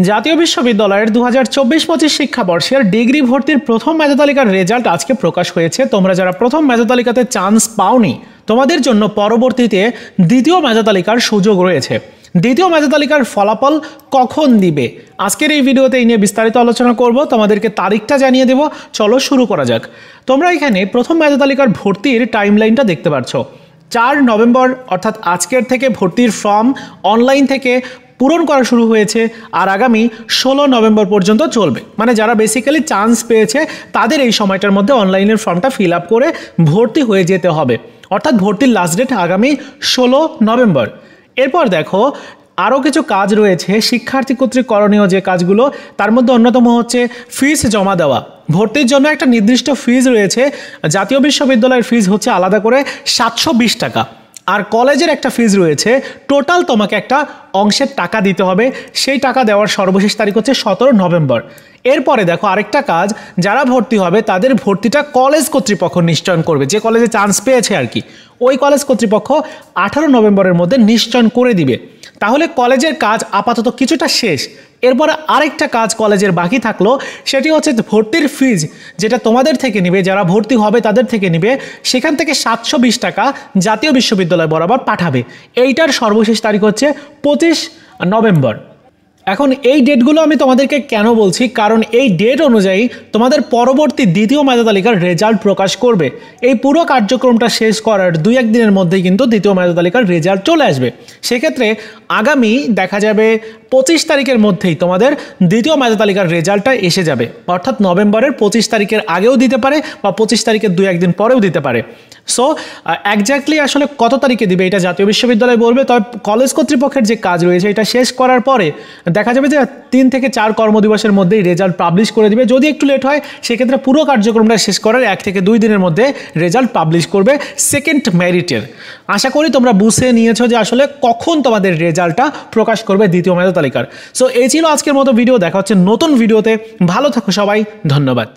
জাতীয় বিশ্ববিদ্যালয়ের 2024-25 শিক্ষাবর্ষের ডিগ্রি ভর্তির প্রথম মেধা তালিকার রেজাল্ট আজকে প্রকাশ হয়েছে। তোমরা যারা প্রথম মেধা তালিকাতে চান্স পাওনি, তোমাদের জন্য পরবর্তীতে দ্বিতীয় মেধা তালিকার সুযোগ রয়েছে। দ্বিতীয় মেধা তালিকার ফলাফল কখন দিবে, আজকের এই ভিডিওতে এই নিয়ে বিস্তারিত আলোচনা করব। তোমাদেরকে তারিখটা জানিয়ে দেব। চলো শুরু করা যাক। তোমরা এখানে প্রথম মেধা তালিকার ভর্তির টাইমলাইনটা দেখতে পাচ্ছ। 4 নভেম্বর অর্থাৎ আজকের থেকে ভর্তির ফর্ম অনলাইন থেকে পূরণ করা শুরু হয়েছে আর আগামী 16 নভেম্বর পর্যন্ত চলবে। মানে যারা বেসিক্যালি চান্স পেয়েছে তাদের এই সময়টার মধ্যে অনলাইনের ফর্মটা ফিল আপ করে ভর্তি হয়ে যেতে হবে। অর্থাৎ ভর্তির লাস্ট ডেট আগামী 16 নভেম্বর। এরপর দেখো আরও কিছু কাজ রয়েছে শিক্ষার্থী কর্তৃক করণীয় যে কাজগুলো, তার মধ্যে অন্যতম হচ্ছে ফিস জমা দেওয়া। ভর্তির জন্য একটা নির্দিষ্ট ফিজ রয়েছে। জাতীয় বিশ্ববিদ্যালয়ের ফিজ হচ্ছে আলাদা করে 720 টাকা, আর কলেজের একটা ফিজ রয়েছে। টোটাল তোমাকে একটা অংশের টাকা দিতে হবে। সেই টাকা দেওয়ার সর্বশেষ তারিখ হচ্ছে 17 নভেম্বর। এরপরে দেখো আরেকটা কাজ, যারা ভর্তি হবে তাদের ভর্তিটা কলেজ কর্তৃপক্ষ নিশ্চয়ন করবে। যে কলেজে চান্স পেয়েছে আর কি, ওই কলেজ কর্তৃপক্ষ 18 নভেম্বরের মধ্যে নিশ্চয়ন করে দিবে। তাহলে কলেজের কাজ আপাতত কিছুটা শেষ। এরপরে আরেকটা কাজ কলেজের বাকি থাকলো, সেটি হচ্ছে ভর্তির ফিজ, যেটা তোমাদের থেকে নিবে, যারা ভর্তি হবে তাদের থেকে নিবে। সেখান থেকে 720 টাকা জাতীয় বিশ্ববিদ্যালয় বরাবর পাঠাবে। এইটার সর্বশেষ তারিখ হচ্ছে 25 নভেম্বর। এখন এই ডেটগুলো আমি তোমাদেরকে কেন বলছি, কারণ এই ডেট অনুযায়ী তোমাদের পরবর্তী দ্বিতীয় মেধা তালিকার রেজাল্ট প্রকাশ করবে। এই পুরো কার্যক্রমটা শেষ করার 2-1 দিনের মধ্যেই কিন্তু দ্বিতীয় মেধা তালিকার রেজাল্ট চলে আসবে। সেক্ষেত্রে আগামী দেখা যাবে 25 তারিখের মধ্যেই তোমাদের দ্বিতীয় মেধা তালিকার রেজাল্টটা এসে যাবে। অর্থাৎ নভেম্বরের 25 তারিখের আগেও দিতে পারে বা 25 তারিখের 2-1 দিন পরেও দিতে পারে। সো একজাক্টলি আসলে কত তারিখে দিবে এটা জাতীয় বিশ্ববিদ্যালয় বলবে। তবে কলেজ কর্তৃপক্ষের যে কাজ রয়েছে এটা শেষ করার পরে দেখা যাবে যে 3 থেকে 4 কর্মদিবসের মধ্যেই রেজাল্ট পাবলিশ করে দিবে। যদি একটু লেট হয় সেক্ষেত্রে পুরো কার্যক্রমটা শেষ করার 1 থেকে 2 দিনের মধ্যে রেজাল্ট পাবলিশ করবে সেকেন্ড মেরিটের। আশা করি তোমরা বুঝে নিয়েছো যে আসলে কখন তোমাদের রেজাল্টটা প্রকাশ করবে দ্বিতীয় মেধা তালিকার। সো এই ছিল আজকের মতো ভিডিও। দেখা হচ্ছে নতুন ভিডিওতে। ভালো থাকো সবাই, ধন্যবাদ।